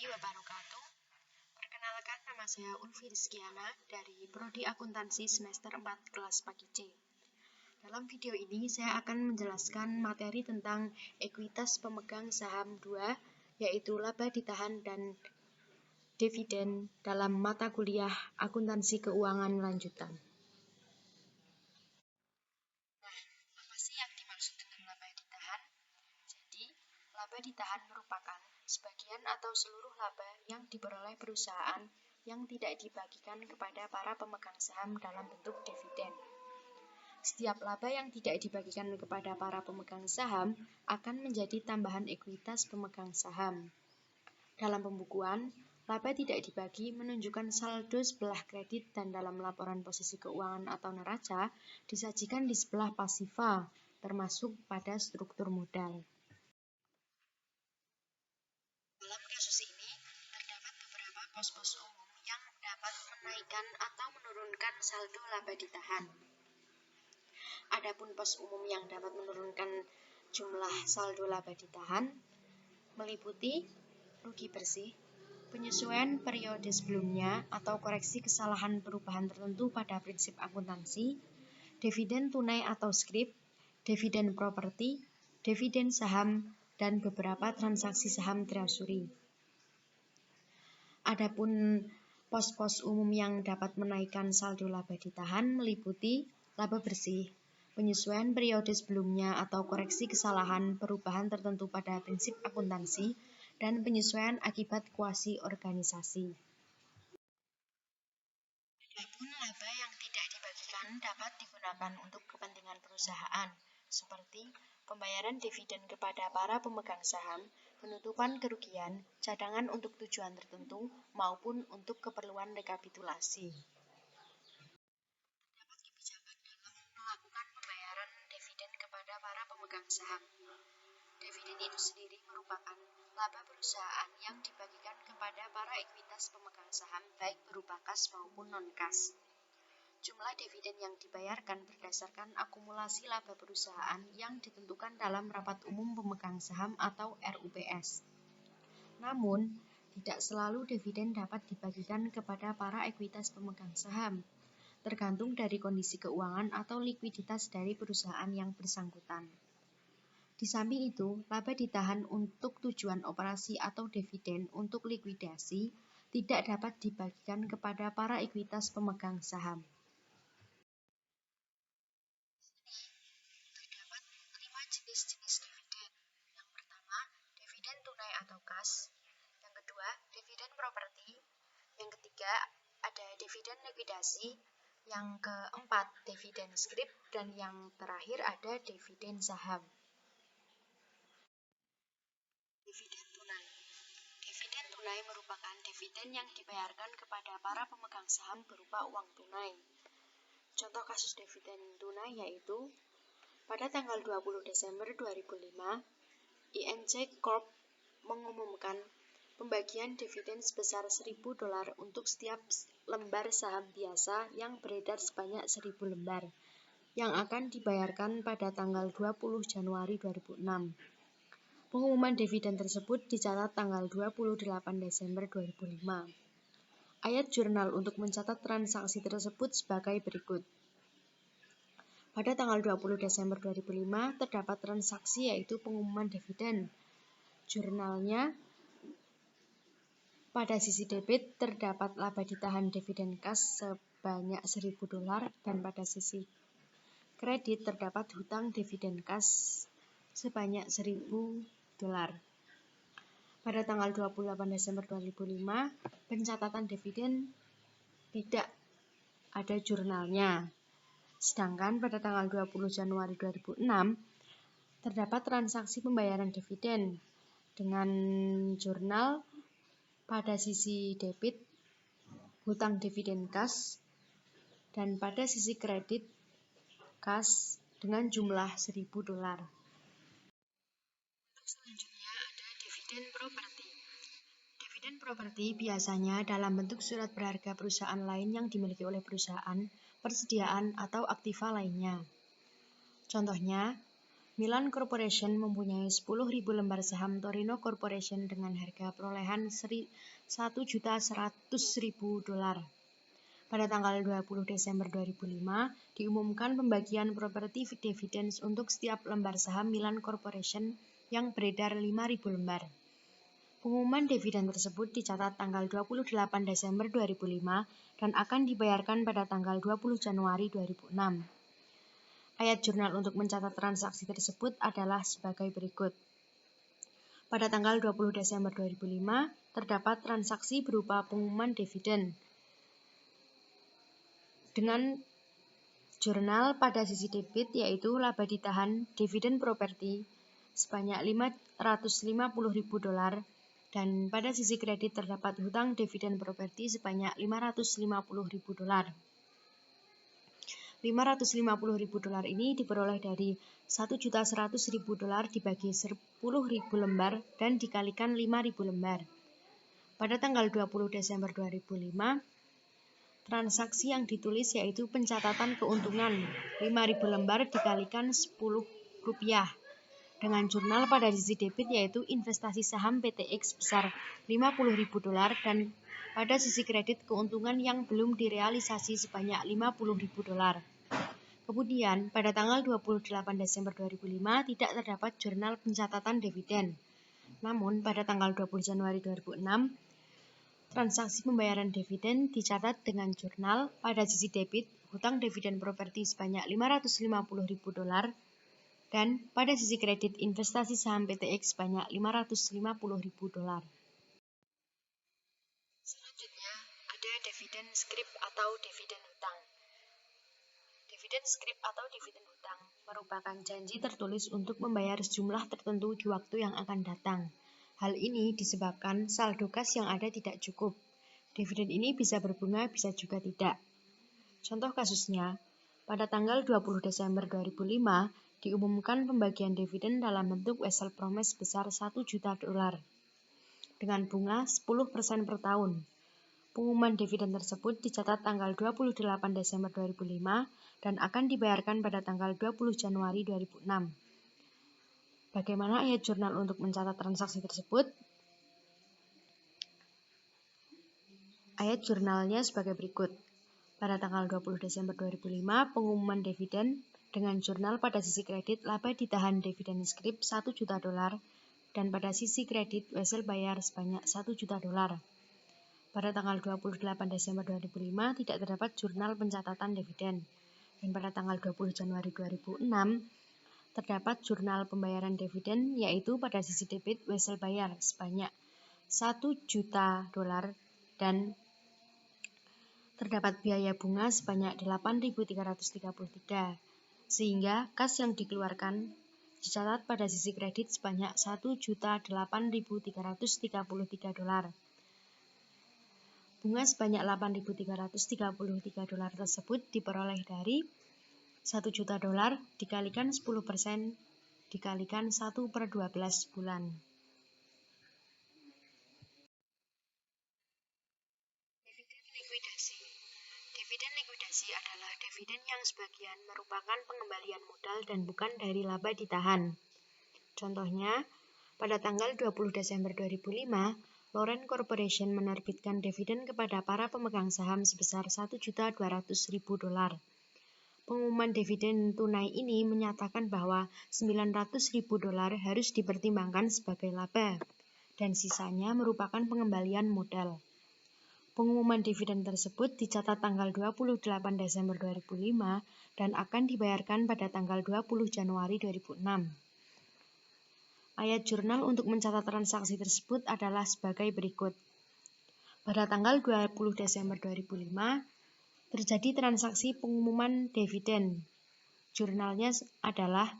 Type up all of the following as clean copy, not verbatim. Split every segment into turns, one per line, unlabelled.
warahmatullahi wabarakatuh. Perkenalkan, nama saya Ulfi Rizkiana dari Prodi Akuntansi semester 4 kelas pagi C. Dalam video ini saya akan menjelaskan materi tentang ekuitas pemegang saham 2, yaitu laba ditahan dan dividen dalam mata kuliah akuntansi keuangan lanjutan. Nah, apa sih yang dimaksud dengan laba ditahan? Jadi, laba ditahan merupakan sebagian atau seluruh laba yang diperoleh perusahaan yang tidak dibagikan kepada para pemegang saham dalam bentuk dividen. Setiap laba yang tidak dibagikan kepada para pemegang saham akan menjadi tambahan ekuitas pemegang saham. Dalam pembukuan, laba tidak dibagi menunjukkan saldo sebelah kredit dan dalam laporan posisi keuangan atau neraca disajikan di sebelah pasifa, termasuk pada struktur modal. Dalam kasus ini, terdapat beberapa pos-pos umum yang dapat menaikkan atau menurunkan saldo laba ditahan. Adapun pos umum yang dapat menurunkan jumlah saldo laba ditahan meliputi rugi bersih, penyesuaian periode sebelumnya atau koreksi kesalahan perubahan tertentu pada prinsip akuntansi, dividen tunai atau skrip, dividen properti, dividen saham, dan beberapa transaksi saham treasury. Adapun pos-pos umum yang dapat menaikkan saldo laba ditahan meliputi laba bersih, penyesuaian periode sebelumnya atau koreksi kesalahan perubahan tertentu pada prinsip akuntansi, dan penyesuaian akibat kuasi organisasi. Adapun laba yang tidak dibagikan dapat digunakan untuk kepentingan perusahaan, seperti pembayaran dividen kepada para pemegang saham, penutupan kerugian, cadangan untuk tujuan tertentu, maupun untuk keperluan rekapitulasi. Terdapat kebijakan dalam melakukan pembayaran dividen kepada para pemegang saham. Dividen itu sendiri merupakan laba perusahaan yang dibagikan kepada para ekuitas pemegang saham baik berupa kas maupun non-kas. Jumlah dividen yang dibayarkan berdasarkan akumulasi laba perusahaan yang ditentukan dalam rapat umum pemegang saham atau RUPS. Namun, tidak selalu dividen dapat dibagikan kepada para ekuitas pemegang saham, tergantung dari kondisi keuangan atau likuiditas dari perusahaan yang bersangkutan. Di samping itu, laba ditahan untuk tujuan operasi atau dividen untuk likuidasi tidak dapat dibagikan kepada para ekuitas pemegang saham. Terdapat 5 jenis-jenis dividen. Yang pertama, dividen tunai atau kas. Yang kedua, dividen properti. Yang ketiga, ada dividen likuidasi. Yang keempat, dividen skrip. Dan yang terakhir ada dividen saham. Dividen tunai. Dividen tunai merupakan dividen yang dibayarkan kepada para pemegang saham berupa uang tunai. Contoh kasus dividen tunai yaitu pada tanggal 20 Desember 2005, INC Corp mengumumkan pembagian dividen sebesar $1.000 untuk setiap lembar saham biasa yang beredar sebanyak 1.000 lembar, yang akan dibayarkan pada tanggal 20 Januari 2006. Pengumuman dividen tersebut dicatat tanggal 28 Desember 2005. Ayat jurnal untuk mencatat transaksi tersebut sebagai berikut. Pada tanggal 20 Desember 2005 terdapat transaksi yaitu pengumuman dividen. Jurnalnya pada sisi debit terdapat laba ditahan dividen kas sebanyak $1.000 dan pada sisi kredit terdapat hutang dividen kas sebanyak $1.000. Pada tanggal 28 Desember 2005 pencatatan dividen tidak ada jurnalnya. Sedangkan pada tanggal 20 Januari 2006, terdapat transaksi pembayaran dividen dengan jurnal pada sisi debit, hutang dividen kas, dan pada sisi kredit, kas dengan jumlah $1.000. Untuk selanjutnya ada dividen properti. Dividen properti biasanya dalam bentuk surat berharga perusahaan lain yang dimiliki oleh perusahaan, persediaan, atau aktiva lainnya. Contohnya, Milan Corporation mempunyai 10.000 lembar saham Torino Corporation dengan harga perolehan $1.100.000. Pada tanggal 20 Desember 2005, diumumkan pembagian properti dividends untuk setiap lembar saham Milan Corporation yang beredar 5.000 lembar. Pengumuman dividen tersebut dicatat tanggal 28 Desember 2005 dan akan dibayarkan pada tanggal 20 Januari 2006. Ayat jurnal untuk mencatat transaksi tersebut adalah sebagai berikut. Pada tanggal 20 Desember 2005, terdapat transaksi berupa pengumuman dividen dengan jurnal pada sisi debit yaitu laba ditahan dividen properti sebanyak $550.000 dan pada sisi kredit terdapat hutang dividen properti sebanyak $550.000. $550.000 ini diperoleh dari $1.100.000 dibagi 10.000 lembar dan dikalikan 5.000 lembar. Pada tanggal 20 Desember 2005, transaksi yang ditulis yaitu pencatatan keuntungan 5.000 lembar dikalikan Rp10 dengan jurnal pada sisi debit yaitu investasi saham PTX sebesar $50.000 dan pada sisi kredit keuntungan yang belum direalisasi sebanyak $50.000. Kemudian, pada tanggal 28 Desember 2005 tidak terdapat jurnal pencatatan dividen. Namun, pada tanggal 20 Januari 2006, transaksi pembayaran dividen dicatat dengan jurnal pada sisi debit hutang dividen properti sebanyak $550.000 dan pada sisi kredit investasi saham PTX sebanyak $550.000. Selanjutnya, ada dividen scrip atau dividen hutang. Dividen scrip atau dividen hutang merupakan janji tertulis untuk membayar sejumlah tertentu di waktu yang akan datang. Hal ini disebabkan saldo kas yang ada tidak cukup. Dividen ini bisa berbunga, bisa juga tidak. Contoh kasusnya, pada tanggal 20 Desember 2005, diumumkan pembagian dividen dalam bentuk Wessel Promise sebesar $1 juta dengan bunga 10% per tahun. Pengumuman dividen tersebut dicatat tanggal 28 Desember 2005 dan akan dibayarkan pada tanggal 20 Januari 2006. Bagaimana ayat jurnal untuk mencatat transaksi tersebut? Ayat jurnalnya sebagai berikut. Pada tanggal 20 Desember 2005, pengumuman dividen dengan jurnal pada sisi kredit laba ditahan dividen scrip $1 juta dan pada sisi kredit Wessel bayar sebanyak $1 juta. Pada tanggal 28 Desember 2005 tidak terdapat jurnal pencatatan dividen. Dan pada tanggal 20 Januari 2006 terdapat jurnal pembayaran dividen yaitu pada sisi debit Wessel bayar sebanyak $1 juta dan terdapat biaya bunga sebanyak 8.333 sehingga kas yang dikeluarkan dicatat pada sisi kredit sebanyak $1.008.333. Bunga sebanyak $8.333 tersebut diperoleh dari $1 juta dikalikan 10% dikalikan 1/12 bulan. Dividen likuidasi. Dividen likuidasi adalah dividen yang sebagian merupakan pengembalian modal dan bukan dari laba ditahan. Contohnya, pada tanggal 20 Desember 2005, Loren Corporation menerbitkan dividen kepada para pemegang saham sebesar $1.200.000. Pengumuman dividen tunai ini menyatakan bahwa $900.000 harus dipertimbangkan sebagai laba, dan sisanya merupakan pengembalian modal. Pengumuman dividen tersebut dicatat tanggal 28 Desember 2005 dan akan dibayarkan pada tanggal 20 Januari 2006. Ayat jurnal untuk mencatat transaksi tersebut adalah sebagai berikut. Pada tanggal 20 Desember 2005, terjadi transaksi pengumuman dividen. Jurnalnya adalah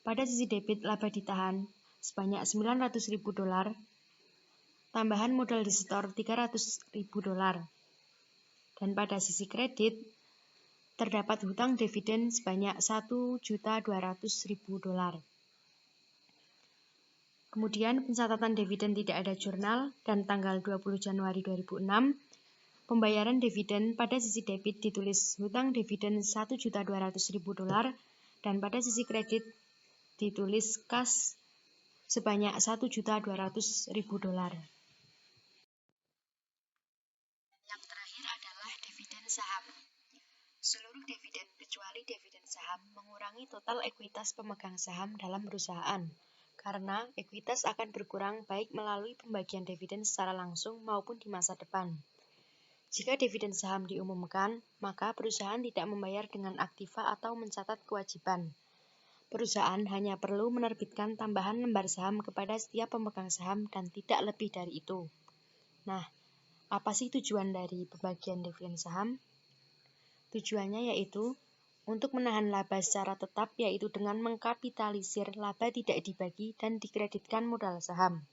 pada sisi debit laba ditahan sebanyak $900.000, tambahan modal disetor $300.000. Dan pada sisi kredit, terdapat hutang dividen sebanyak $1.200.000. Kemudian pencatatan dividen tidak ada jurnal dan tanggal 20 Januari 2006, pembayaran dividen pada sisi debit ditulis hutang dividen $1.200.000 dan pada sisi kredit ditulis kas sebanyak $1.200.000. Yang terakhir adalah dividen saham. Seluruh dividen kecuali dividen saham mengurangi total ekuitas pemegang saham dalam perusahaan, karena ekuitas akan berkurang baik melalui pembagian dividen secara langsung maupun di masa depan. Jika dividen saham diumumkan, maka perusahaan tidak membayar dengan aktiva atau mencatat kewajiban. Perusahaan hanya perlu menerbitkan tambahan lembar saham kepada setiap pemegang saham dan tidak lebih dari itu. Nah, apa sih tujuan dari pembagian dividen saham? Tujuannya yaitu untuk menahan laba secara tetap, yaitu dengan mengkapitalisir laba tidak dibagi dan dikreditkan modal saham.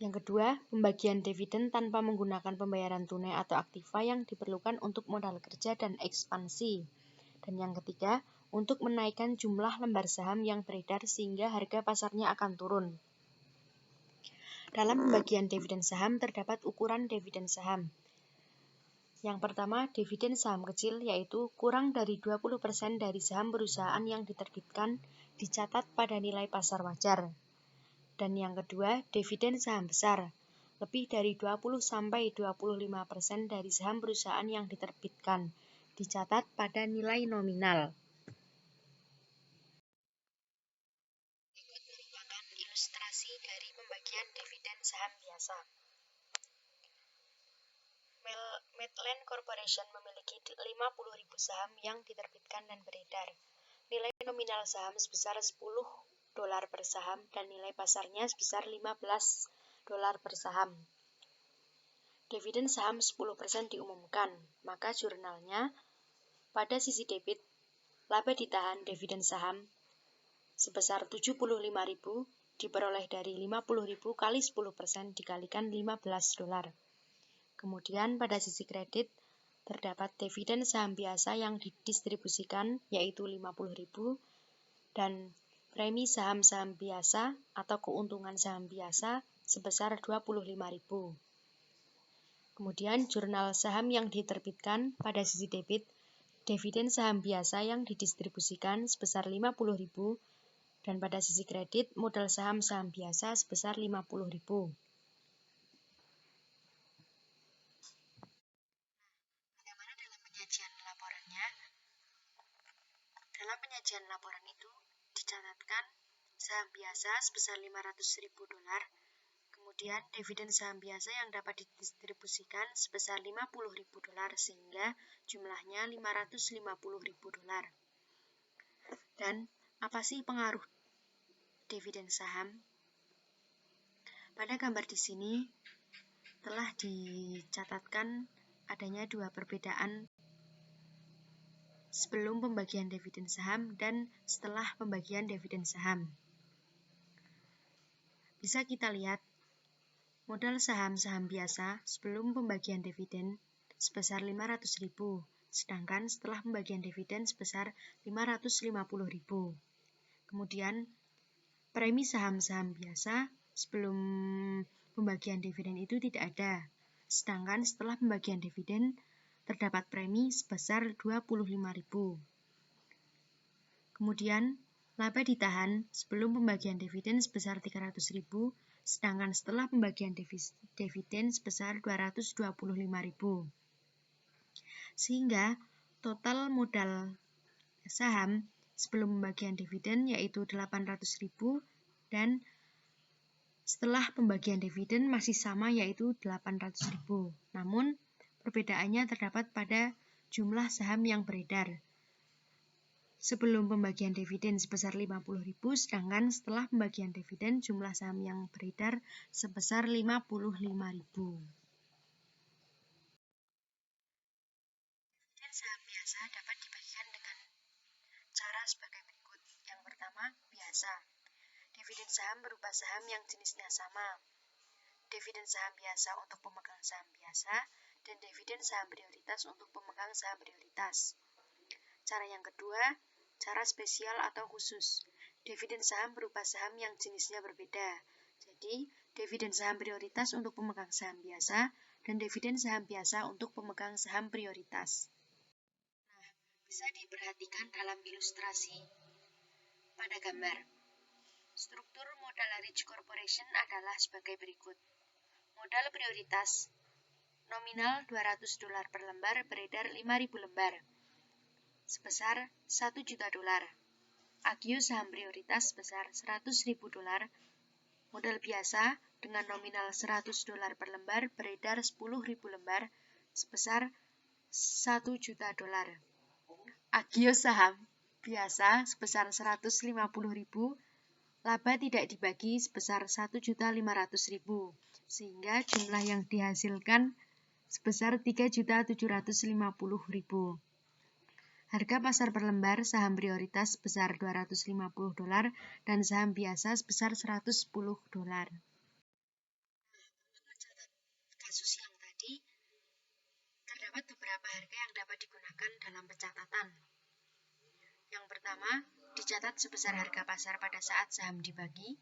Yang kedua, pembagian dividen tanpa menggunakan pembayaran tunai atau aktiva yang diperlukan untuk modal kerja dan ekspansi. Dan yang ketiga, untuk menaikkan jumlah lembar saham yang beredar sehingga harga pasarnya akan turun. Dalam pembagian dividen saham terdapat ukuran dividen saham. Yang pertama, dividen saham kecil, yaitu kurang dari 20% dari saham perusahaan yang diterbitkan dicatat pada nilai pasar wajar. Dan yang kedua, dividen saham besar, lebih dari 20-25% dari saham perusahaan yang diterbitkan dicatat pada nilai nominal. Berikut merupakan ilustrasi dari pembagian dividen saham biasa. Medland Corporation memiliki 50.000 saham yang diterbitkan dan beredar. Nilai nominal saham sebesar $10 per saham dan nilai pasarnya sebesar $15 per saham. Dividen saham 10% diumumkan, maka jurnalnya pada sisi debit, laba ditahan dividen saham sebesar $75.000 diperoleh dari 50.000 kali 10% dikalikan $15. Kemudian pada sisi kredit, terdapat dividen saham biasa yang didistribusikan yaitu 50.000 dan premi saham-saham biasa atau keuntungan saham biasa sebesar 25.000. Kemudian jurnal saham yang diterbitkan pada sisi debit, dividen saham biasa yang didistribusikan sebesar 50.000 dan pada sisi kredit modal saham-saham biasa sebesar 50.000. Dalam penyajian laporan itu dicatatkan saham biasa sebesar $500.000, kemudian dividen saham biasa yang dapat didistribusikan sebesar $50.000 sehingga jumlahnya $550.000. Dan apa sih pengaruh dividen saham? Pada gambar di sini telah dicatatkan adanya dua perbedaan sebelum pembagian dividen saham dan setelah pembagian dividen saham. Bisa kita lihat modal saham-saham biasa sebelum pembagian dividen sebesar 500.000, sedangkan setelah pembagian dividen sebesar 550.000. Kemudian premi saham-saham biasa sebelum pembagian dividen itu tidak ada, sedangkan setelah pembagian dividen terdapat premi sebesar 25.000. Kemudian, laba ditahan sebelum pembagian dividen sebesar 300.000, sedangkan setelah pembagian dividen sebesar 225.000. Sehingga total modal saham sebelum pembagian dividen yaitu 800.000 dan setelah pembagian dividen masih sama yaitu 800.000. Namun, perbedaannya terdapat pada jumlah saham yang beredar. Sebelum pembagian dividen sebesar 50.000, sedangkan setelah pembagian dividen jumlah saham yang beredar sebesar 55.000. Dividen saham biasa dapat dibagikan dengan cara sebagai berikut. Yang pertama, biasa. Dividen saham berupa saham yang jenisnya sama. Dividen saham biasa untuk pemegang saham biasa dan dividen saham prioritas untuk pemegang saham prioritas. Cara yang kedua, cara spesial atau khusus. Dividen saham berupa saham yang jenisnya berbeda. Jadi, dividen saham prioritas untuk pemegang saham biasa dan dividen saham biasa untuk pemegang saham prioritas. Nah, bisa diperhatikan dalam ilustrasi. Pada gambar, struktur modal Rich Corporation adalah sebagai berikut. Modal prioritas nominal $200 per lembar, beredar 5.000 lembar, sebesar $1 juta. Agio saham prioritas sebesar $100.000. Modal biasa dengan nominal $100 per lembar, beredar 10.000 lembar, sebesar $1 juta. Agio saham biasa sebesar 150.000, laba tidak dibagi sebesar 1.500.000, sehingga jumlah yang dihasilkan sebesar 3.750.000. Harga pasar per lembar saham prioritas sebesar $250 dan saham biasa sebesar $110. Untuk mencatat kasus yang tadi, terdapat beberapa harga yang dapat digunakan dalam pencatatan. Yang pertama, dicatat sebesar harga pasar pada saat saham dibagi.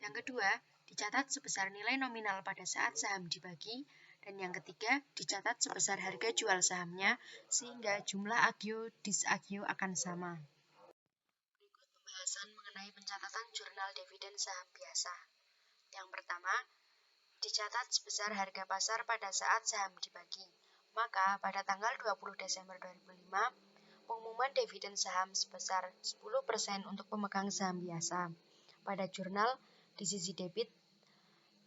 Yang kedua, dicatat sebesar nilai nominal pada saat saham dibagi. Dan yang ketiga, dicatat sebesar harga jual sahamnya, sehingga jumlah agio disagio akan sama. Berikut pembahasan mengenai pencatatan jurnal dividen saham biasa. Yang pertama, dicatat sebesar harga pasar pada saat saham dibagi. Maka pada tanggal 20 Desember 2005, pengumuman dividen saham sebesar 10% untuk pemegang saham biasa. Pada jurnal, di sisi debit,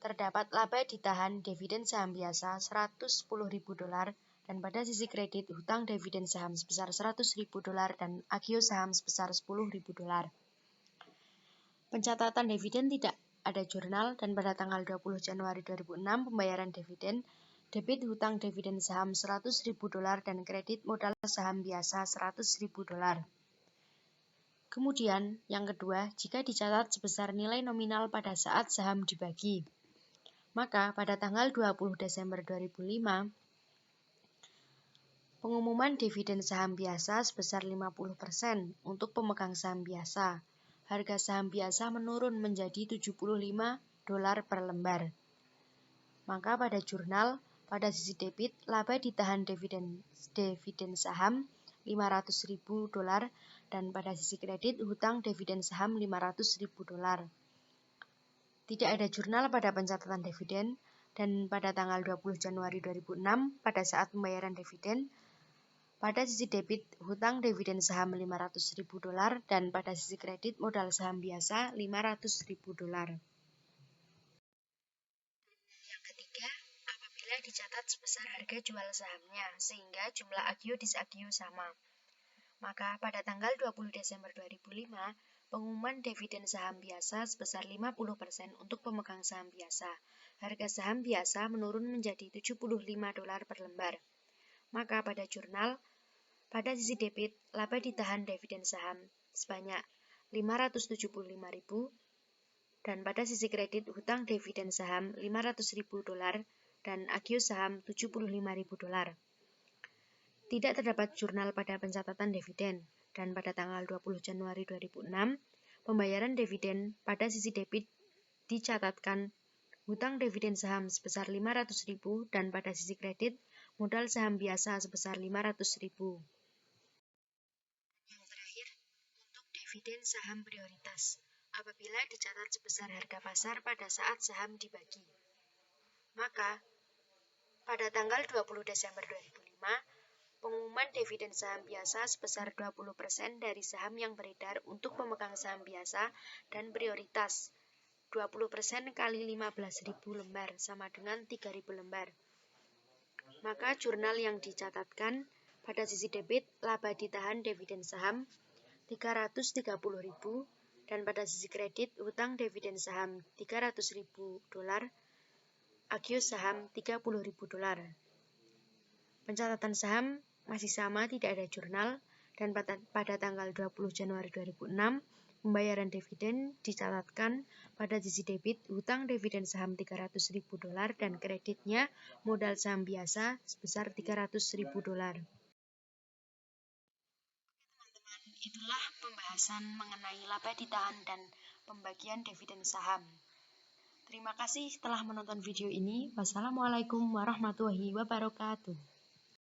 terdapat laba ditahan dividen saham biasa $110.000 dan pada sisi kredit hutang dividen saham sebesar $100.000 dan agio saham sebesar $10.000. Pencatatan dividen tidak ada jurnal dan pada tanggal 20 Januari 2006 pembayaran dividen, debit hutang dividen saham $100.000 dan kredit modal saham biasa $100.000. Kemudian, yang kedua, jika dicatat sebesar nilai nominal pada saat saham dibagi. Maka pada tanggal 20 Desember 2005, pengumuman dividen saham biasa sebesar 50% untuk pemegang saham biasa. Harga saham biasa menurun menjadi $75 per lembar. Maka pada jurnal, pada sisi debit, laba ditahan dividen saham $500.000 dan pada sisi kredit hutang dividen saham $500.000. Tidak ada jurnal pada pencatatan dividen, dan pada tanggal 20 Januari 2006, pada saat pembayaran dividen, pada sisi debit hutang dividen saham $500.000 dan pada sisi kredit modal saham biasa $500.000. Yang ketiga, apabila dicatat sebesar harga jual sahamnya, sehingga jumlah agio disagio sama. Maka pada tanggal 20 Desember 2005, pengumuman dividen saham biasa sebesar 50% untuk pemegang saham biasa. Harga saham biasa menurun menjadi $75 per lembar. Maka pada jurnal, pada sisi debit, laba ditahan dividen saham sebanyak $575.000 dan pada sisi kredit hutang dividen saham $500.000 dan agio saham $75.000. Tidak terdapat jurnal pada pencatatan dividen, dan pada tanggal 20 Januari 2006, pembayaran dividen pada sisi debit dicatatkan hutang dividen saham sebesar $500.000 dan pada sisi kredit modal saham biasa sebesar $500.000. Yang terakhir, untuk dividen saham prioritas, apabila dicatat sebesar harga pasar pada saat saham dibagi. Maka, pada tanggal 20 Desember 2005, pengumuman dividen saham biasa sebesar 20% dari saham yang beredar untuk pemegang saham biasa dan prioritas. 20% kali 15.000 lembar sama dengan 3.000 lembar. Maka jurnal yang dicatatkan pada sisi debit laba ditahan dividen saham $330.000 dan pada sisi kredit hutang dividen saham $300.000, agio saham $30.000. Pencatatan saham masih sama, tidak ada jurnal, dan pada tanggal 20 Januari 2006, pembayaran dividen dicatatkan pada sisi debit hutang dividen saham $300.000 dan kreditnya modal saham biasa sebesar $300.000. Teman-teman, itulah pembahasan mengenai laba ditahan dan pembagian dividen saham. Terima kasih telah menonton video ini. Wassalamualaikum warahmatullahi wabarakatuh.